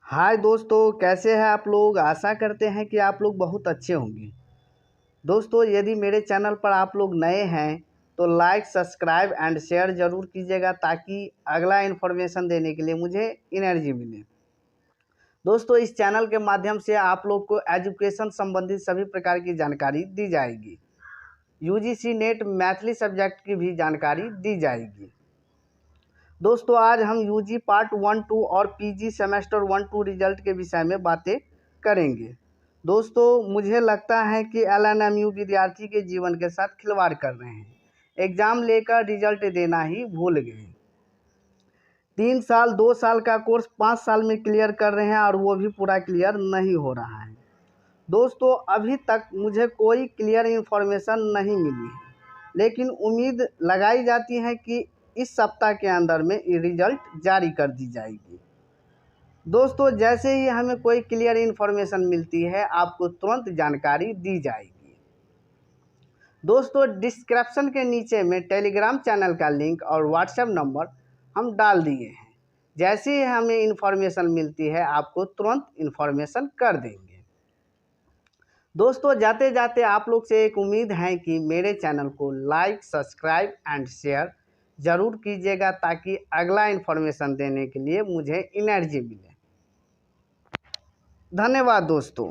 हाय दोस्तों, कैसे हैं आप लोग। आशा करते हैं कि आप लोग बहुत अच्छे होंगे। दोस्तों, यदि मेरे चैनल पर आप लोग नए हैं तो लाइक, सब्सक्राइब एंड शेयर ज़रूर कीजिएगा ताकि अगला इन्फॉर्मेशन देने के लिए मुझे एनर्जी मिले। दोस्तों, इस चैनल के माध्यम से आप लोग को एजुकेशन संबंधित सभी प्रकार की जानकारी दी जाएगी। यूजीसी नेट मैथिली सब्जेक्ट की भी जानकारी दी जाएगी। दोस्तों, आज हम यूजी पार्ट 1, 2 और पीजी सेमेस्टर 1, 2 रिजल्ट के विषय में बातें करेंगे। दोस्तों, मुझे लगता है कि एलएनएमयू विद्यार्थी के जीवन के साथ खिलवाड़ कर रहे हैं। एग्ज़ाम लेकर रिजल्ट देना ही भूल गए। 3 साल 2 साल का कोर्स 5 साल में क्लियर कर रहे हैं और वो भी पूरा क्लियर नहीं हो रहा है। दोस्तों, अभी तक मुझे कोई क्लियर इन्फॉर्मेशन नहीं मिली है, लेकिन उम्मीद लगाई जाती है कि इस सप्ताह के अंदर में रिजल्ट जारी कर दी जाएगी। दोस्तों, जैसे ही हमें कोई क्लियर इन्फॉर्मेशन मिलती है आपको तुरंत जानकारी दी जाएगी। दोस्तों, डिस्क्रिप्शन के नीचे में टेलीग्राम चैनल का लिंक और व्हाट्सएप नंबर हम डाल दिए हैं। जैसे ही हमें इन्फॉर्मेशन मिलती है आपको तुरंत इन्फॉर्मेशन कर देंगे। दोस्तों, जाते जाते आप लोग से एक उम्मीद है कि मेरे चैनल को लाइक, सब्सक्राइब एंड शेयर ज़रूर कीजिएगा ताकि अगला इन्फॉर्मेशन देने के लिए मुझे एनर्जी मिले। धन्यवाद दोस्तों।